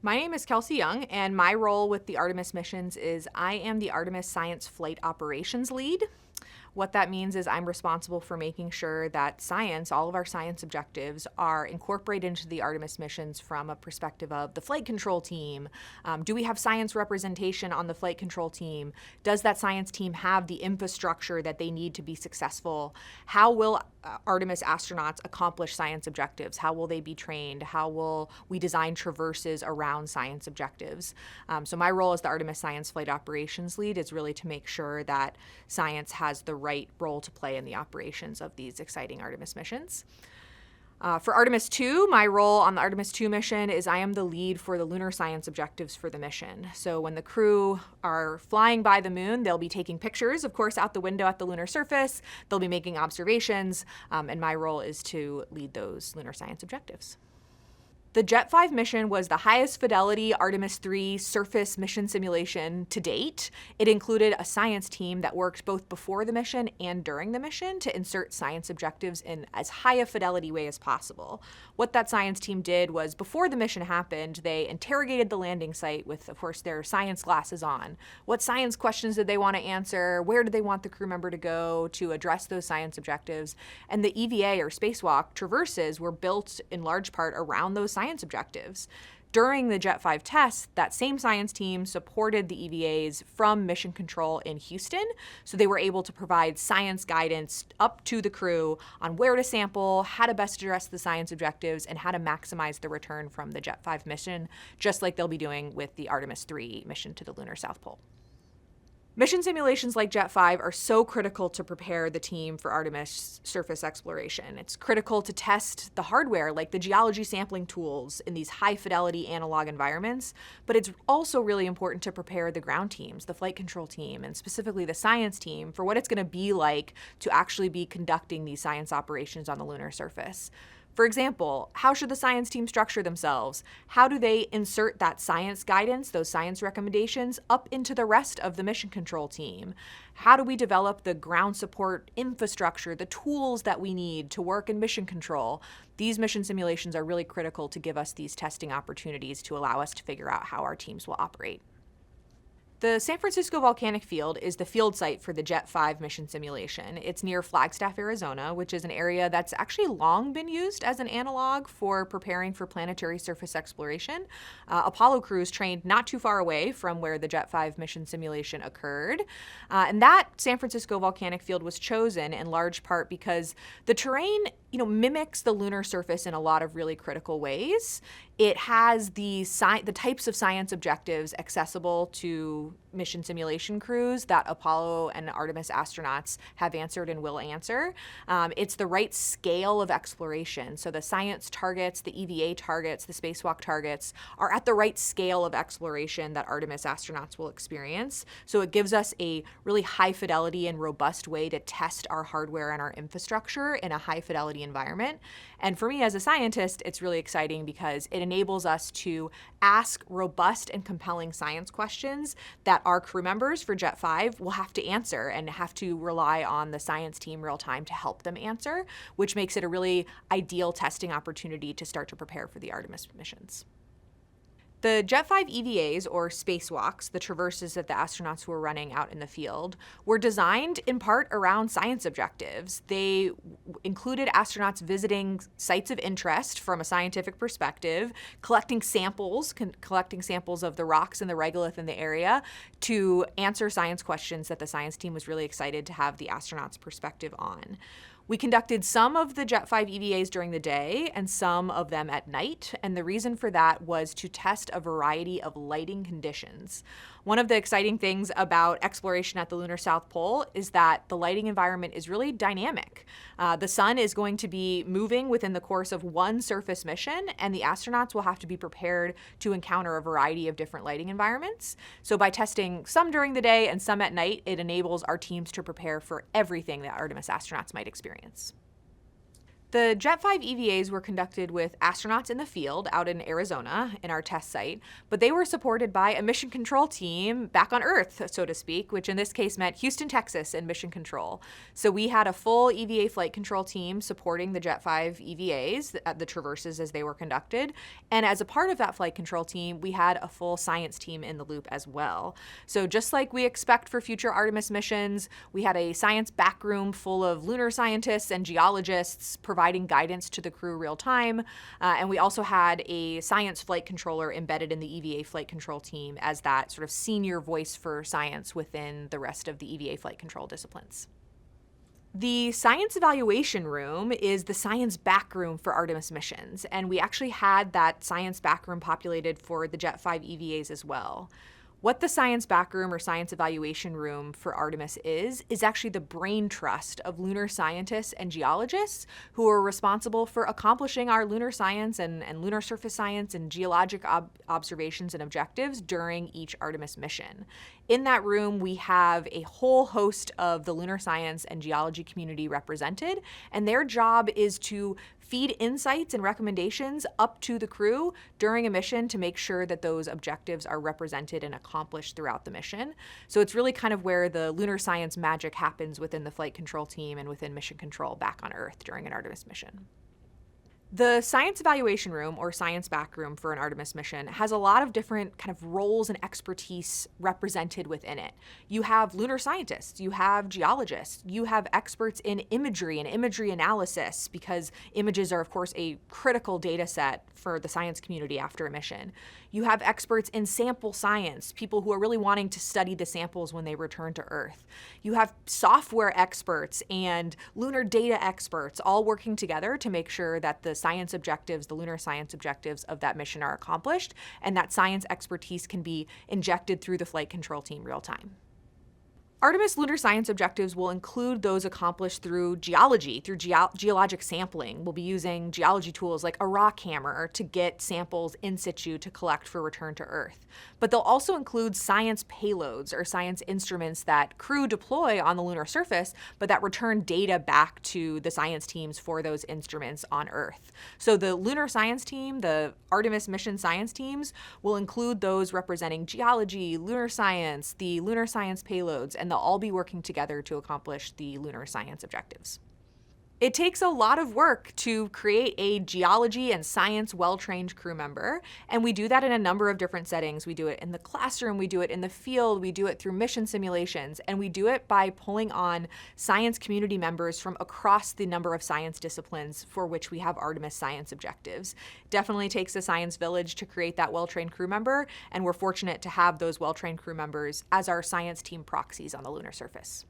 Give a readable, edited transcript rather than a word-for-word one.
My name is Kelsey Young, and my role with the Artemis missions is I am the Artemis Science Flight Operations Lead. What that means is I'm responsible for making sure that science, all of our science objectives, are incorporated into the Artemis missions from a perspective of the flight control team. Do we have science representation on the flight control team? Does that science team have the infrastructure that they need to be successful? How will Artemis astronauts accomplish science objectives? How will they be trained? How will we design traverses around science objectives? So my role as the Artemis Science Flight Operations Lead is really to make sure that science has the right role to play in the operations of these exciting Artemis missions. For Artemis II, my role on the Artemis II mission is I am the lead for the lunar science objectives for the mission. So when the crew are flying by the moon, they'll be taking pictures, of course, out the window at the lunar surface. They'll be making observations, and my role is to lead those lunar science objectives. The JETT5 mission was the highest fidelity Artemis III surface mission simulation to date. It included a science team that worked both before the mission and during the mission to insert science objectives in as high a fidelity way as possible. What that science team did was, before the mission happened, they interrogated the landing site with, of course, their science glasses on. What science questions did they want to answer? Where did they want the crew member to go to address those science objectives? And the EVA, or spacewalk, traverses were built in large part around those science objectives. During the JETT5 test, that same science team supported the EVAs from Mission Control in Houston, so they were able to provide science guidance up to the crew on where to sample, how to best address the science objectives, and how to maximize the return from the JETT5 mission, just like they'll be doing with the Artemis III mission to the lunar South Pole. Mission simulations like JETT5 are so critical to prepare the team for Artemis surface exploration. It's critical to test the hardware, like the geology sampling tools, in these high-fidelity analog environments, but it's also really important to prepare the ground teams, the flight control team, and specifically the science team, for what it's going to be like to actually be conducting these science operations on the lunar surface. For example, how should the science team structure themselves? How do they insert that science guidance, those science recommendations, up into the rest of the mission control team? How do we develop the ground support infrastructure, the tools that we need to work in mission control? These mission simulations are really critical to give us these testing opportunities to allow us to figure out how our teams will operate. The San Francisco Volcanic Field is the field site for the JETT5 mission simulation. It's near Flagstaff, Arizona, which is an area that's actually long been used as an analog for preparing for planetary surface exploration. Apollo crews trained not too far away from where the JETT5 mission simulation occurred. And that San Francisco Volcanic Field was chosen in large part because the terrain, mimics the lunar surface in a lot of really critical ways. It has the types of science objectives accessible to mission simulation crews that Apollo and Artemis astronauts have answered and will answer. It's the right scale of exploration. So the science targets, the EVA targets, the spacewalk targets are at the right scale of exploration that Artemis astronauts will experience. So it gives us a really high fidelity and robust way to test our hardware and our infrastructure in a high fidelity environment. And for me as a scientist, it's really exciting because it enables us to ask robust and compelling science questions that our crew members for JETT5 will have to answer and have to rely on the science team real time to help them answer, which makes it a really ideal testing opportunity to start to prepare for the Artemis missions. The JETT5 EVAs, or spacewalks, the traverses that the astronauts were running out in the field, were designed in part around science objectives. They included astronauts visiting sites of interest from a scientific perspective, collecting samples of the rocks and the regolith in the area to answer science questions that the science team was really excited to have the astronauts' perspective on. We conducted some of the JETT5 EVAs during the day and some of them at night, and the reason for that was to test a variety of lighting conditions. One of the exciting things about exploration at the lunar South Pole is that the lighting environment is really dynamic. The sun is going to be moving within the course of one surface mission, and the astronauts will have to be prepared to encounter a variety of different lighting environments. So by testing some during the day and some at night, it enables our teams to prepare for everything that Artemis astronauts might experience. The JETT5 EVAs were conducted with astronauts in the field out in Arizona in our test site, but they were supported by a mission control team back on Earth, so to speak, which in this case meant Houston, Texas, and mission control. So we had a full EVA flight control team supporting the JETT5 EVAs at the traverses as they were conducted. And as a part of that flight control team, we had a full science team in the loop as well. So just like we expect for future Artemis missions, we had a science backroom full of lunar scientists and geologists providing guidance to the crew real time. And we also had a science flight controller embedded in the EVA flight control team as that sort of senior voice for science within the rest of the EVA flight control disciplines. The science evaluation room is the science backroom for Artemis missions, and we actually had that science backroom populated for the JETT5 EVAs as well. What the science backroom or science evaluation room for Artemis is actually the brain trust of lunar scientists and geologists who are responsible for accomplishing our lunar science and lunar surface science and geologic observations and objectives during each Artemis mission. In that room, we have a whole host of the lunar science and geology community represented, and their job is to feed insights and recommendations up to the crew during a mission to make sure that those objectives are represented and accomplished throughout the mission. So it's really kind of where the lunar science magic happens within the flight control team and within mission control back on Earth during an Artemis mission. The science evaluation room or science backroom for an Artemis mission has a lot of different kind of roles and expertise represented within it. You have lunar scientists, you have geologists, you have experts in imagery and imagery analysis, because images are of course a critical data set for the science community after a mission. You have experts in sample science, people who are really wanting to study the samples when they return to Earth. You have software experts and lunar data experts all working together to make sure that the science objectives, the lunar science objectives of that mission are accomplished, and that science expertise can be injected through the flight control team real time. Artemis lunar science objectives will include those accomplished through geology, through geologic sampling. We'll be using geology tools like a rock hammer to get samples in situ to collect for return to Earth. But they'll also include science payloads or science instruments that crew deploy on the lunar surface, but that return data back to the science teams for those instruments on Earth. So the lunar science team, the Artemis mission science teams, will include those representing geology, lunar science, the lunar science payloads, and they'll all be working together to accomplish the lunar science objectives. It takes a lot of work to create a geology and science well-trained crew member, and we do that in a number of different settings. We do it in the classroom, we do it in the field, we do it through mission simulations, and we do it by pulling on science community members from across the number of science disciplines for which we have Artemis science objectives. Definitely takes a science village to create that well-trained crew member, and we're fortunate to have those well-trained crew members as our science team proxies on the lunar surface.